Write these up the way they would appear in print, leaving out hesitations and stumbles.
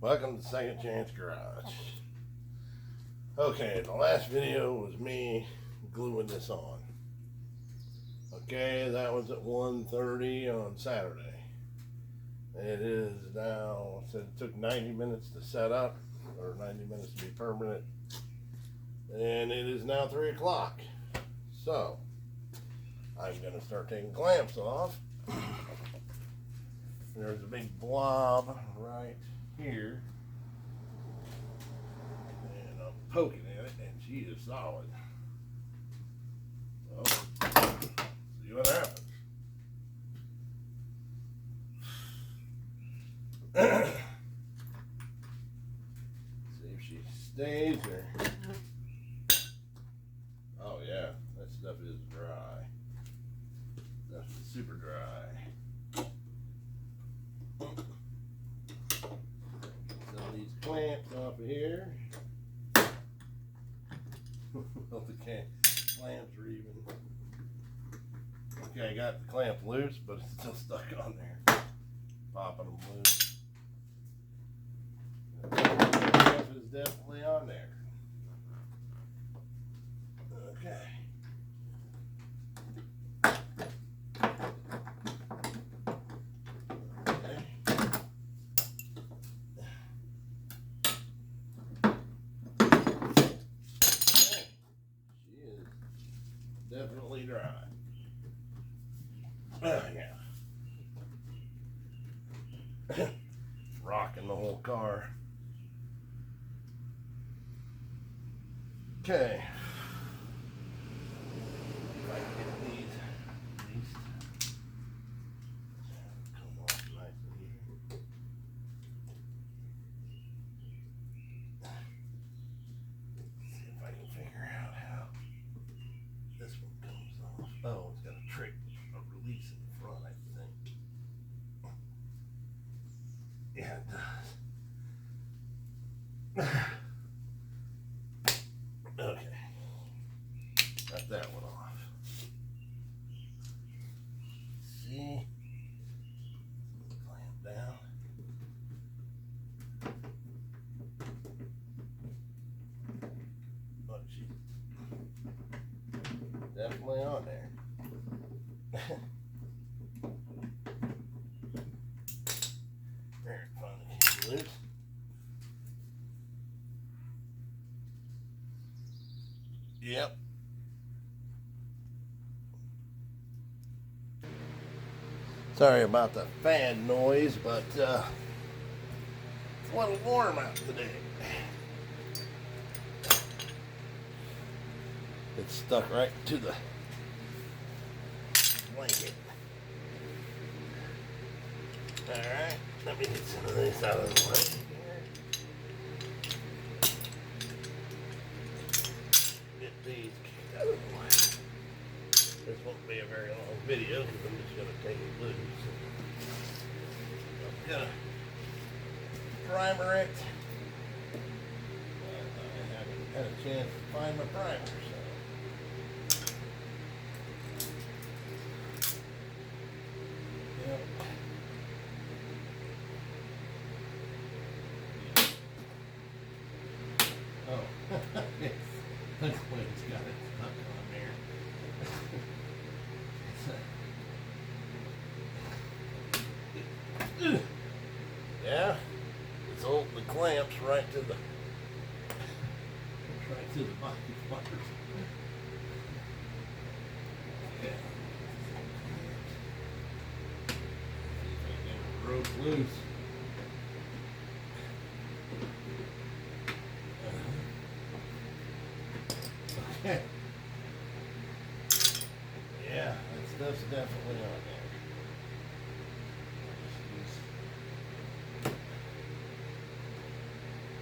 Welcome to Second Chance Garage. Okay, the last video was me gluing this on. Okay, that was at 1:30 on Saturday. It is now, it took 90 minutes to set up, or 90 minutes to be permanent. And it is now 3 o'clock. So, I'm going to start taking clamps off. There's a big blob right here. And I'm poking at it, and she is solid. Well, see what happens. See if she stays or... Oh yeah, that stuff is dry. That's super dry. Some of these clamps off of here. Well, the clamps are even. Okay, I got the clamp loose, but it's still stuck on there. Popping them loose. The clamp is definitely on there. Okay. Definitely dry. Yeah. Rocking the whole car. Okay. If I can get these at least. Come off nicely here. See if I can figure out how this one comes off. Oh, it's got a trick, a release in the front, I think. Yeah, it does. Okay. Got that one off. See? Clamp down. Look, she's definitely on there. There, it finally came loose. Yep. Sorry about the fan noise, but it's a little warm out today. It's stuck right to the blanket. Alright, let me get some of this out of the way here. Get these kicked out of the way. This won't be a very long video because I'm just going to take it loose. I'm going to primer it. I haven't had a chance to find my primer, so. Yep. Oh, yes. Looks like it's got it stuck on there. Yeah, it's all the clamps right to the body wires. Yeah. See if I can get the rope loose. Okay. Yeah, that stuff's definitely on there.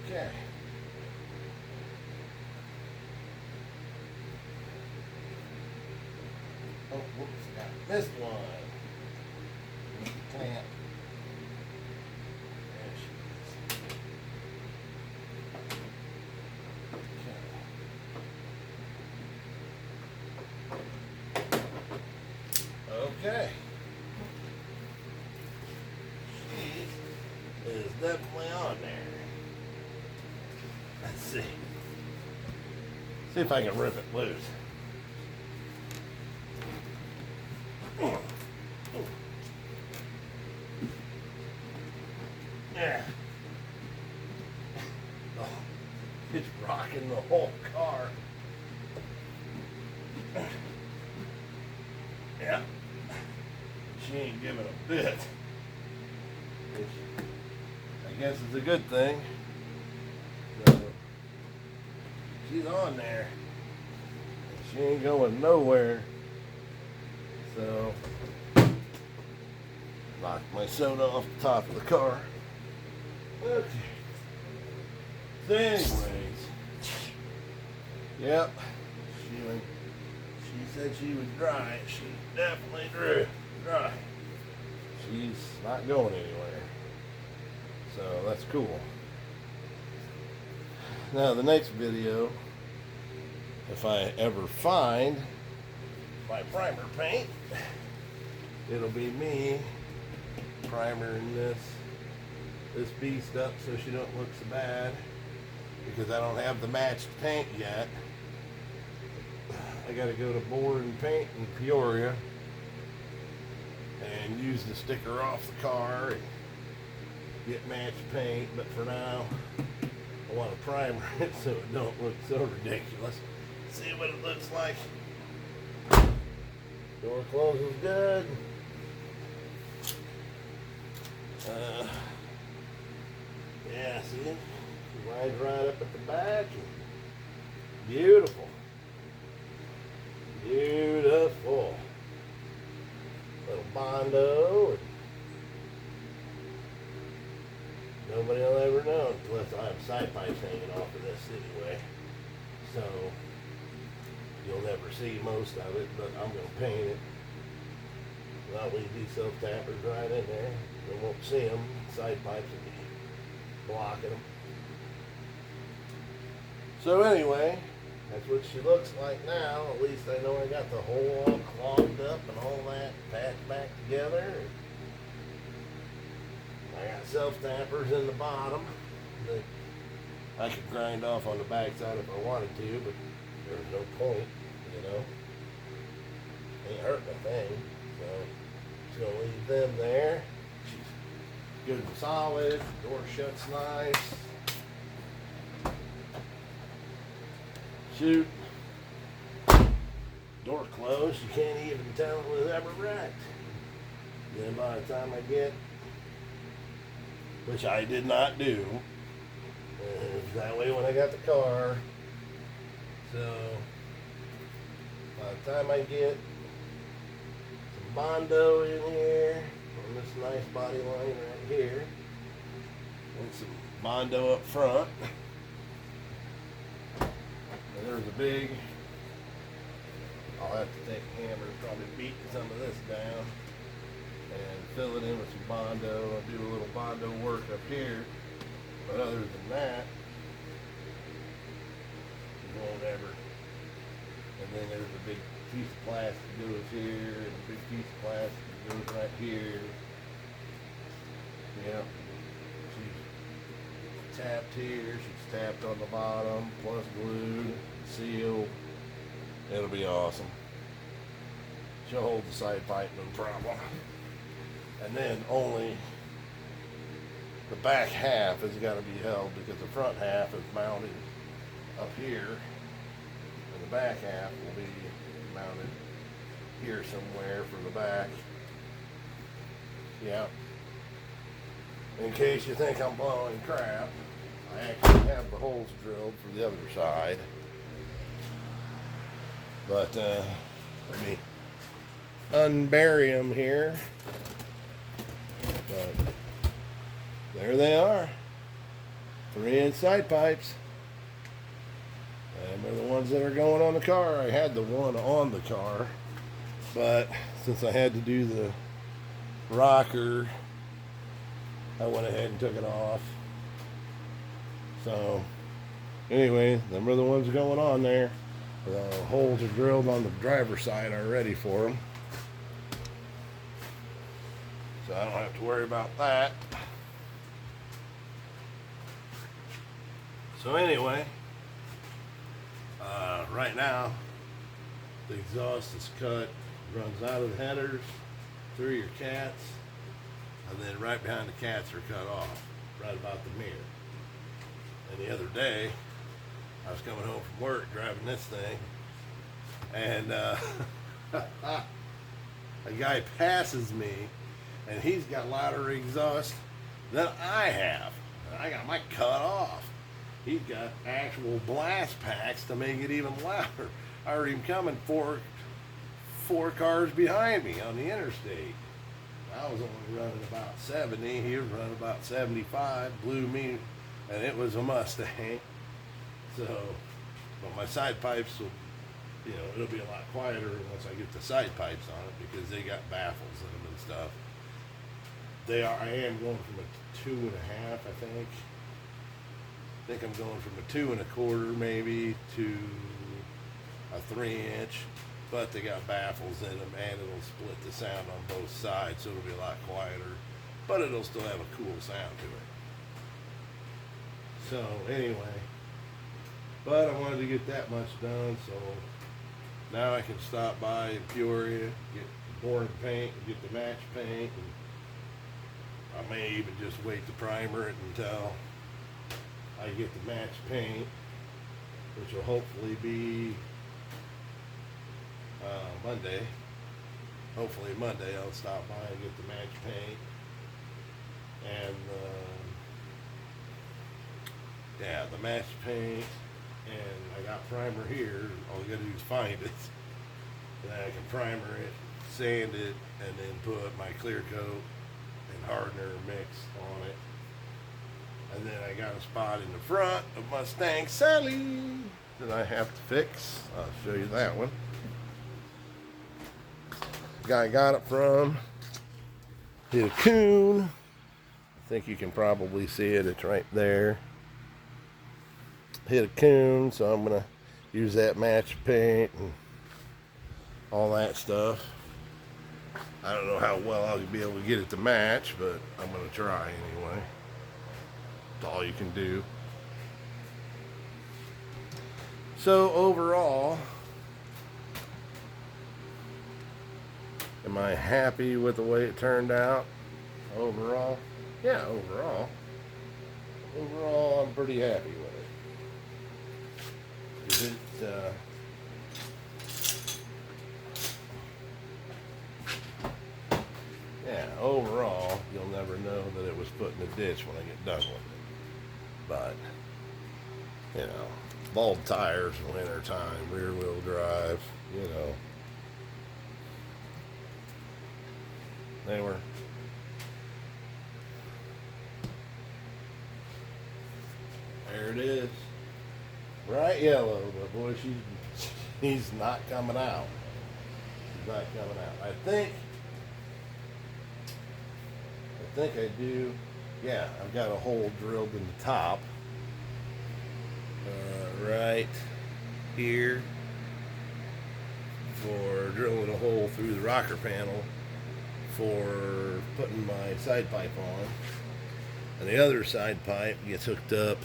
Okay. Oh, whoops, I missed one. Clamp. There she is. Okay. She is definitely on there. Let's see. See if I can rip it loose. Yeah. Oh, it's rocking the whole car. Yeah. She ain't giving a bit. Which I guess is a good thing. So, she's on there. She ain't going nowhere. So, knock my soda off the top of the car. Okay. So anyways, yep. She said she was dry. She definitely dry. She's not going anywhere. So that's cool. Now the next video, if I ever find my primer paint, it'll be me primering this beast up so she don't look so bad, because I don't have the matched paint yet. I gotta go to Board and Paint in Peoria and use the sticker off the car and get matched paint, but for now I want to primer it so it don't look so ridiculous. See what it looks like. Door closes good. Yeah, see it? It rides right up at the back. Beautiful. Beautiful. Little Bondo. Nobody will ever know unless I have side pipes hanging off of this anyway. So you'll never see most of it, but I'm going to paint it. I'll leave these self-tappers right in there. They won't see them. Side pipes will be blocking them. So anyway, that's what she looks like now. At least I know I got the hole all clogged up and all that patched back together. I got self-tappers in the bottom that I could grind off on the backside if I wanted to, but there's no point, you know. Ain't hurting a thing. So just gonna leave them there. She's good and solid. Door shuts nice. Shoot. Door closed. You can't even tell it was ever wrecked. Then by the time I get, which I did not do, that way when I got the car. So by the time I get some Bondo in here on this nice body line right here, and some Bondo up front, and there's a big, I'll have to take a hammer and probably beat some of this down and fill it in with some Bondo. I'll do a little Bondo work up here, but other than that, you won't ever. And then there's a big piece of plastic that goes here, and a big piece of plastic that goes right here. Yep. She's tapped here, she's tapped on the bottom, plus glued, sealed. It'll be awesome. She'll hold the side pipe, no problem. And then only the back half has got to be held, because the front half is mounted up here, and the back half will be mounted here somewhere for the back. Yeah. In case you think I'm blowing crap, I actually have the holes drilled for the other side. But let me unbury them here. But there they are. 3-inch side pipes. And they're the ones that are going on the car. I had the one on the car, but since I had to do the rocker, I went ahead and took it off. So anyway, them are the ones going on there. The holes are drilled on the driver's side already for them, so I don't have to worry about that. So anyway, right now the exhaust is cut, runs out of the headers, through your cats, and then right behind the cats are cut off, right about the mirror. And the other day, I was coming home from work driving this thing, and a guy passes me, and he's got louder exhaust than I have. And I got my cut off. He's got actual blast packs to make it even louder. I heard him coming four cars behind me on the interstate. I was only running about 70. He was running about 75. Blew me, and it was a Mustang. So, but my side pipes will, it'll be a lot quieter once I get the side pipes on it because they got baffles in them and stuff. I am going from a 2.5, I think. I think I'm going from a 2 1/4 maybe to a 3-inch, but they got baffles in them and it'll split the sound on both sides, so it'll be a lot quieter, but it'll still have a cool sound to it. So anyway, but I wanted to get that much done, so now I can stop by in Peoria, get boring paint, and get the match paint, and I may even just wait to primer it until I get the match paint, which will hopefully be Monday. Hopefully Monday I'll stop by and get the match paint, and yeah, the match paint, and I got primer here. All you gotta do is find it, and I can primer it, sand it, and then put my clear coat and hardener mix on it. And then I got a spot in the front of Mustang Sally that I have to fix. I'll show you that one. The guy I got it from hit a coon. I think you can probably see it. It's right there. Hit a coon, so I'm gonna use that match paint and all that stuff. I don't know how well I'll be able to get it to match, but I'm gonna try anyway. That's all you can do. So overall, am I happy with the way it turned out? Overall? Yeah, overall. Overall, I'm pretty happy with it. Yeah, overall, you'll never know that it was put in a ditch when I get done with it. But, bald tires, winter time, rear wheel drive, they were. There it is. Bright yellow, but boy, he's not coming out. He's not coming out. I think I do. Yeah, I've got a hole drilled in the top. Right here for drilling a hole through the rocker panel for putting my side pipe on. And the other side pipe gets hooked up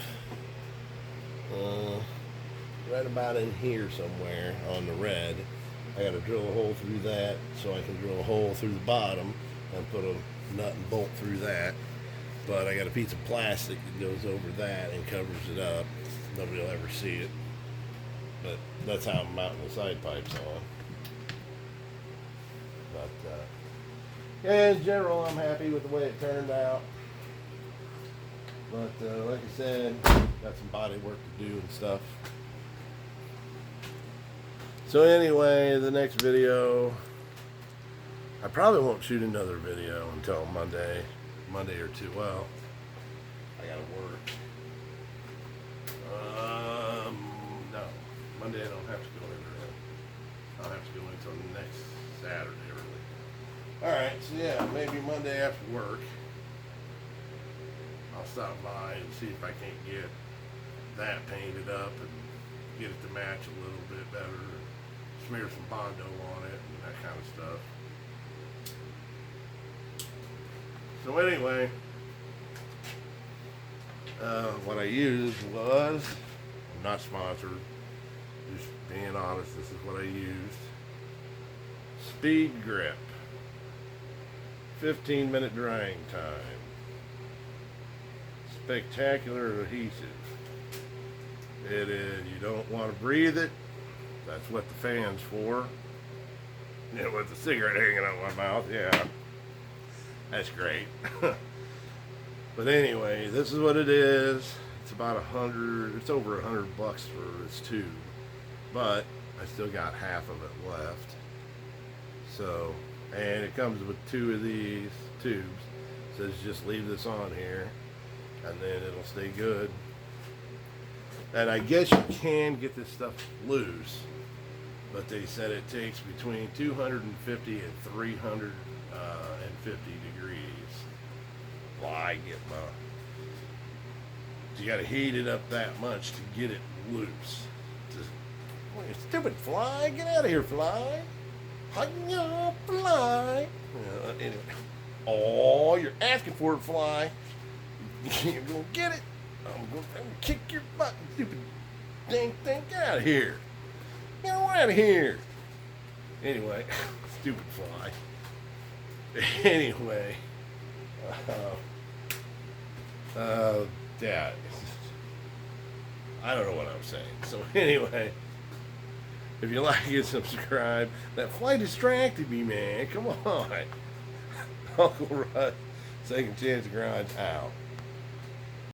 right about in here somewhere on the red. I got to drill a hole through that so I can drill a hole through the bottom and put a nut and bolt through that. But I got a piece of plastic that goes over that and covers it up. Nobody will ever see it. But that's how I'm mounting the side pipes on. But yeah, in general, I'm happy with the way it turned out. But like I said, got some body work to do and stuff. So anyway, the next video, I probably won't shoot another video until Monday or two. Well, I gotta work. No, Monday I don't have to go in there. I'll have to go until next Saturday early. Alright, so yeah, maybe Monday after work, I'll stop by and see if I can't get that painted up and get it to match a little bit better. Smear some Bondo on it and that kind of stuff. So anyway, What I used was, I'm not sponsored, just being honest, this is what I used. Speed grip, 15-minute drying time, spectacular adhesive. It is, you don't want to breathe it, that's what the fan's for. And with the cigarette hanging out my mouth, yeah, that's great. But anyway, this is what it is. It's about it's over $100 for this tube, but I still got half of it left. So, and it comes with 2 of these tubes. It says just leave this on here, and then it'll stay good. And I guess you can get this stuff loose, but they said it takes between 250 and 350 degrees. Fly get my. You got to heat it up that much to get it loose. You stupid fly! Get out of here, fly! Hi-ya, fly! Anyway. Oh, you're asking for it, fly. You're gonna get it. I'm gonna kick your butt, stupid dang thing. Get out of here. Get out of here. Anyway, stupid fly. Anyway. Yeah. I don't know what I'm saying. So anyway, if you like it, subscribe. That fly distracted me, man. Come on. Uncle Russ, Second Chance Garage out.